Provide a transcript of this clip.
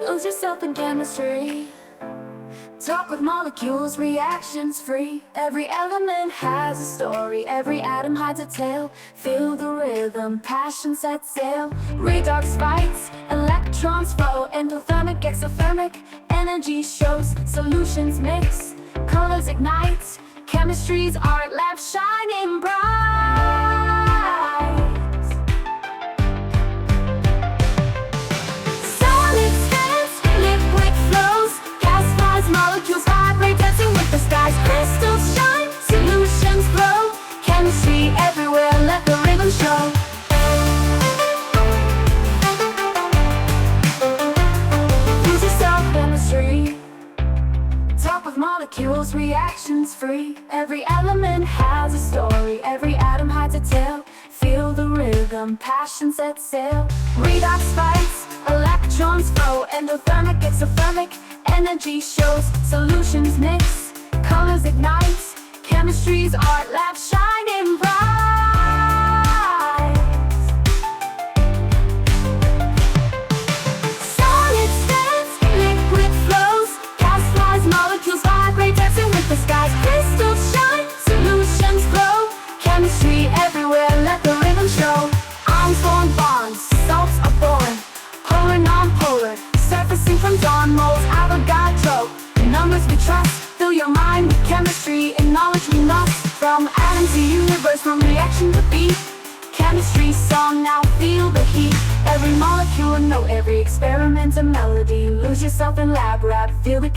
Lose yourself in chemistry. Talk with molecules, reactions free. Every element has a story, every atom hides a tale. Feel the rhythm, passion set sail. Redox fights, electrons flow. Endothermic, exothermic, energy shows. Solutions mix, colors ignite. Chemistry's art lab shining bright. Solid stands, liquid flows. Gas flies, molecules vibrate, dancing with the skies. Crystals shine, solutions glow. Chemistry everywhere, let the rhythm show. Lose yourself in chemistry. Talk with molecules, reactions free. Every element has a story, every atom hides a tale. Feel the rhythm, passion set sail. Redox fights, electrons flow. Endothermic, exothermic, energy shows. Solutions mix, colors ignite. Chemistry's art lab shining bright. Solid stands, liquid flows. Gas flies, molecules vibrate, dancing with the skies. Crystals shine, solutions glow. Chemistry everywhere, let the rhythm show. Ions form bonds, salts are born. Polar, non-polar, surfacing from dawn. Moles, Avogadro, numbers we trust. Fill your mind with chemistry and knowledge we must. From atom to universe, from reaction to beat. Chemistry song, now feel the heat. Every molecule a note, every experiment a melody. Lose yourself in lab rap, feel the